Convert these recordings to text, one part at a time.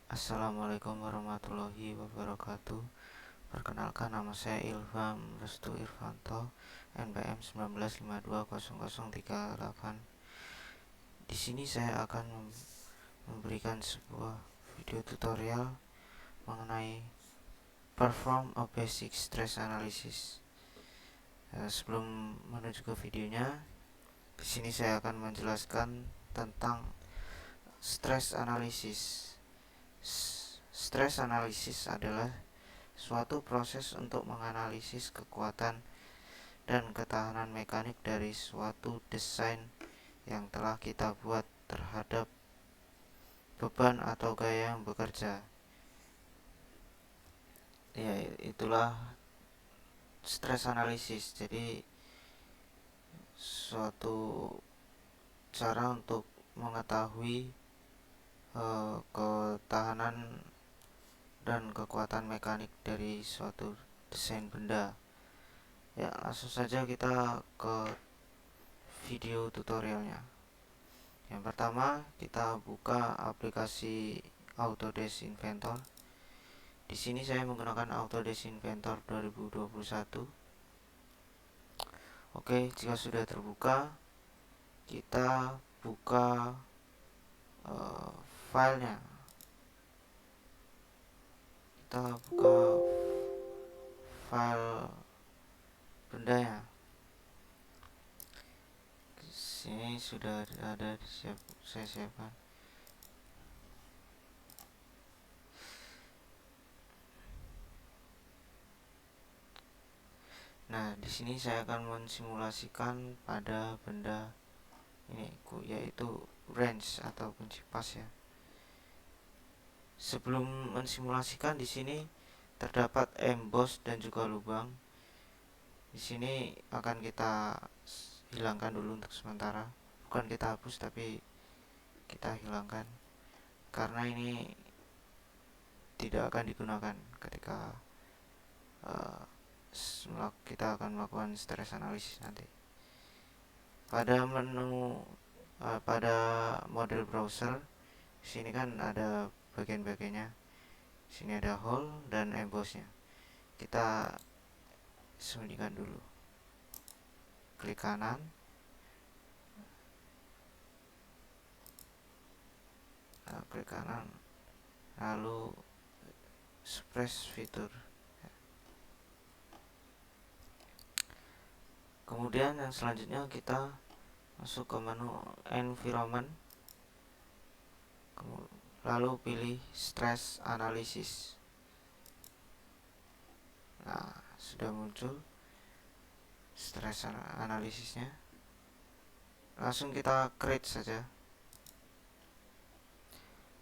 Assalamualaikum warahmatullahi wabarakatuh. Perkenalkan, nama saya Ilham Restu Irvanto, NPM 19520038. Di sini saya akan memberikan sebuah video tutorial mengenai perform a basic stress analysis. Sebelum menuju ke videonya, di sini saya akan menjelaskan tentang stress analysis. Stress analysis adalah suatu proses untuk menganalisis kekuatan dan ketahanan mekanik dari suatu desain yang telah kita buat terhadap beban atau gaya yang bekerja. Ya, itulah stress analysis. Jadi suatu cara untuk mengetahui ketahanan dan kekuatan mekanik dari suatu desain benda. Ya, langsung saja kita ke video tutorialnya. Yang pertama, kita buka aplikasi Autodesk Inventor. Di sini saya menggunakan Autodesk Inventor 2021. Oke, jika sudah terbuka, kita buka filenya. Kita buka file bendanya. Sini sudah ada saya siapkan. Nah, di sini saya akan mensimulasikan pada benda ini, yaitu wrench atau kunci pas ya. Sebelum mensimulasikan, di sini terdapat emboss dan juga lubang. Di sini akan kita hilangkan dulu untuk sementara. Bukan kita hapus, tapi kita hilangkan karena ini tidak akan digunakan ketika kita akan melakukan stress analysis nanti. Pada menu pada model browser, sini kan ada bagian-bagiannya. Sini ada hole dan embossnya. Kita sembunyikan dulu. Klik kanan. Klik kanan. Lalu suppress fitur. Kemudian yang selanjutnya kita masuk ke menu environment, lalu pilih stress analysis. Nah, sudah muncul stress analisisnya. Langsung kita create saja.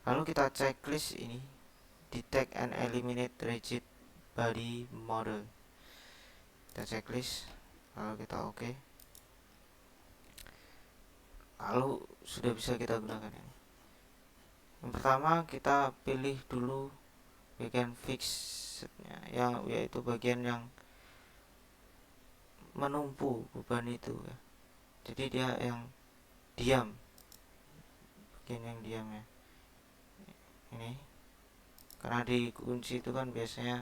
Lalu kita checklist ini, detect and eliminate rigid body model. Kita checklist, lalu kita oke. Lalu sudah bisa kita gunakan ini. Yang pertama, kita pilih dulu bagian fixednya, yaitu bagian yang menumpu beban itu ya. Jadi dia yang diam, bagian yang diam ya. Ini karena di kunci itu kan biasanya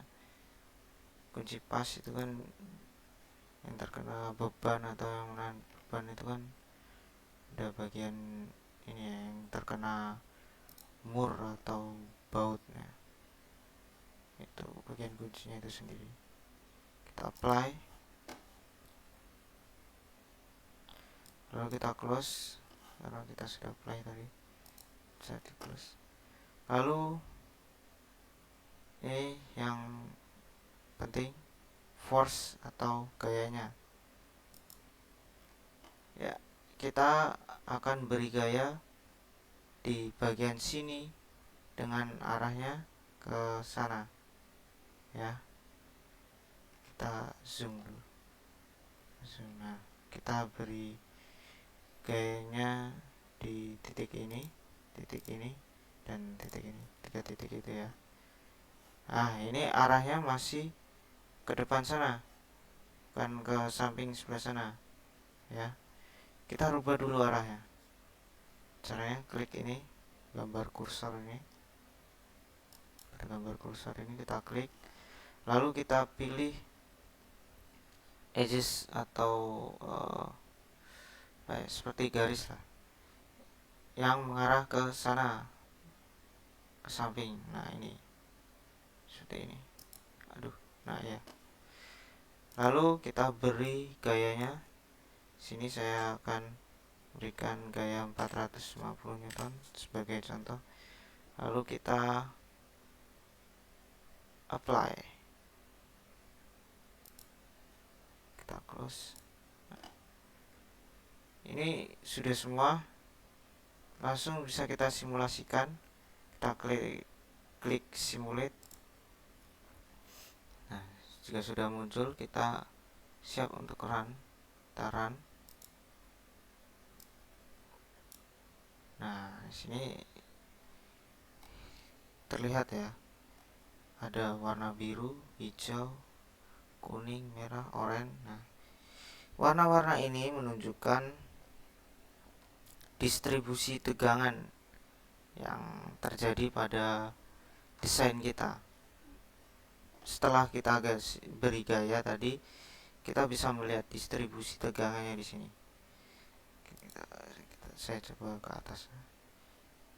kunci pas itu kan yang terkena beban atau yang menahan beban itu kan ada bagian ini ya, yang terkena mur atau bautnya, itu bagian kuncinya itu sendiri. Kita apply, lalu kita close karena kita sudah apply tadi, bisa di close. Lalu ini yang penting, force atau gayanya ya. Kita akan beri gaya di bagian sini dengan arahnya ke sana ya. Kita zoom dulu, zoom. Nah, kita beri gayanya di titik ini, dan titik ini, 3 titik itu ya. Nah, ini arahnya masih ke depan sana, bukan ke samping sebelah sana ya. Kita rubah dulu arahnya. Caranya klik ini, gambar kursor ini, pada gambar kursor ini kita klik, lalu kita pilih edges atau seperti garis lah yang mengarah ke sana, ke samping. Nah ini seperti ini. Aduh, nah ya. Lalu kita beri gayanya. Sini saya akan berikan gaya 450 Newton sebagai contoh. Lalu kita apply, kita close. Nah, ini sudah semua, langsung bisa kita simulasikan. Kita klik simulate. Nah, jika sudah muncul, kita siap untuk run. Kita run. Nah, sini terlihat ya, ada warna biru, hijau, kuning, merah, oranye. Nah, warna-warna ini menunjukkan distribusi tegangan yang terjadi pada desain kita. Setelah kita beri gaya tadi, kita bisa melihat distribusi tegangannya di sini. Saya coba ke atas.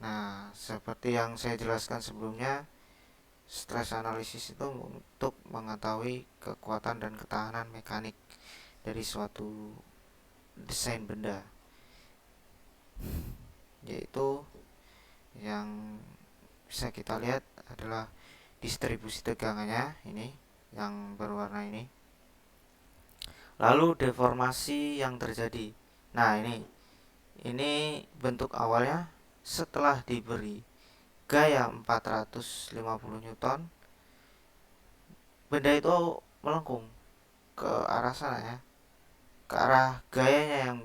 Nah, seperti yang saya jelaskan sebelumnya, stress analysis itu untuk mengetahui kekuatan dan ketahanan mekanik dari suatu desain benda, yaitu yang bisa kita lihat adalah distribusi tegangannya ini yang berwarna ini, lalu deformasi yang terjadi. Nah, ini bentuk awalnya setelah diberi gaya 450 Newton, benda itu melengkung ke arah sana ya, ke arah gayanya yang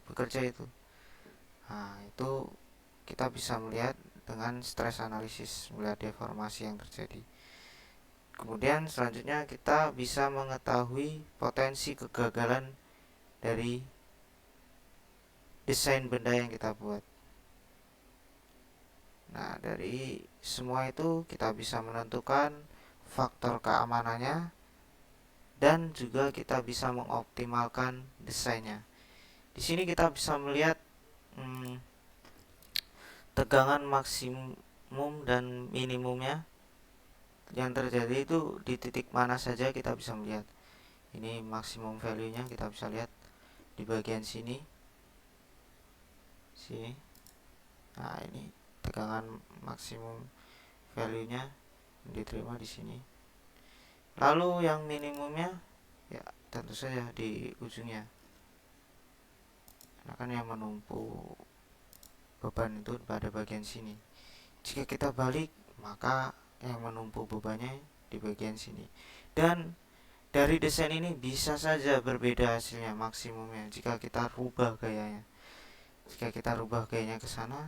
bekerja itu. Nah, itu kita bisa melihat dengan stress analysis, melihat deformasi yang terjadi. Kemudian selanjutnya kita bisa mengetahui potensi kegagalan dari desain benda yang kita buat. Nah, dari semua itu kita bisa menentukan faktor keamanannya dan juga kita bisa mengoptimalkan desainnya. Di sini kita bisa melihat tegangan maksimum dan minimumnya yang terjadi itu di titik mana saja kita bisa melihat. Ini maksimum value-nya kita bisa lihat di bagian sini. Nah, ini tegangan maksimum value-nya diterima di sini. Lalu yang minimumnya ya tentu saja di ujungnya. Karena kan yang menumpuk beban itu pada bagian sini. Jika kita balik, maka yang menumpuk bebannya di bagian sini. Dan dari desain ini bisa saja berbeda hasilnya maksimumnya jika kita rubah gayanya. Jika kita rubah gayanya ke sana,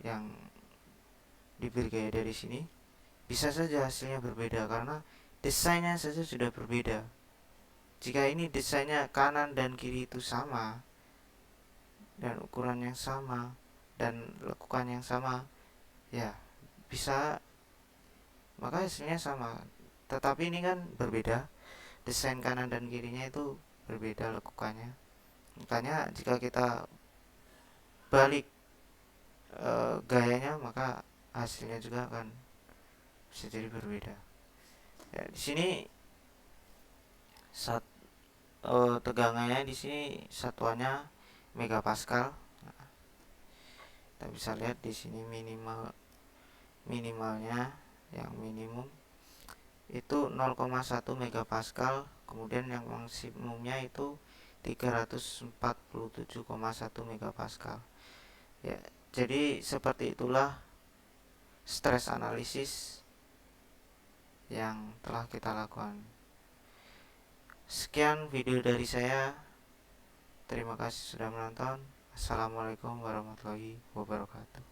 yang diberi gaya dari sini, bisa saja hasilnya berbeda karena desainnya saja sudah berbeda. Jika ini desainnya kanan dan kiri itu sama dan ukuran yang sama dan lekukan yang sama, ya bisa, maka hasilnya sama. Tetapi ini kan berbeda, desain kanan dan kirinya itu berbeda lekukannya. Makanya jika kita balik gayanya, maka hasilnya juga akan bisa jadi berbeda. Ya, di sini tegangannya di sini satuannya megapascal. Nah, kita bisa lihat di sini minimalnya yang minimum itu 0,1 megapascal, kemudian yang maksimumnya itu 347,1 megapascal. Ya, jadi seperti itulah stress analysis yang telah kita lakukan. Sekian video dari saya. Terima kasih sudah menonton. Assalamualaikum warahmatullahi wabarakatuh.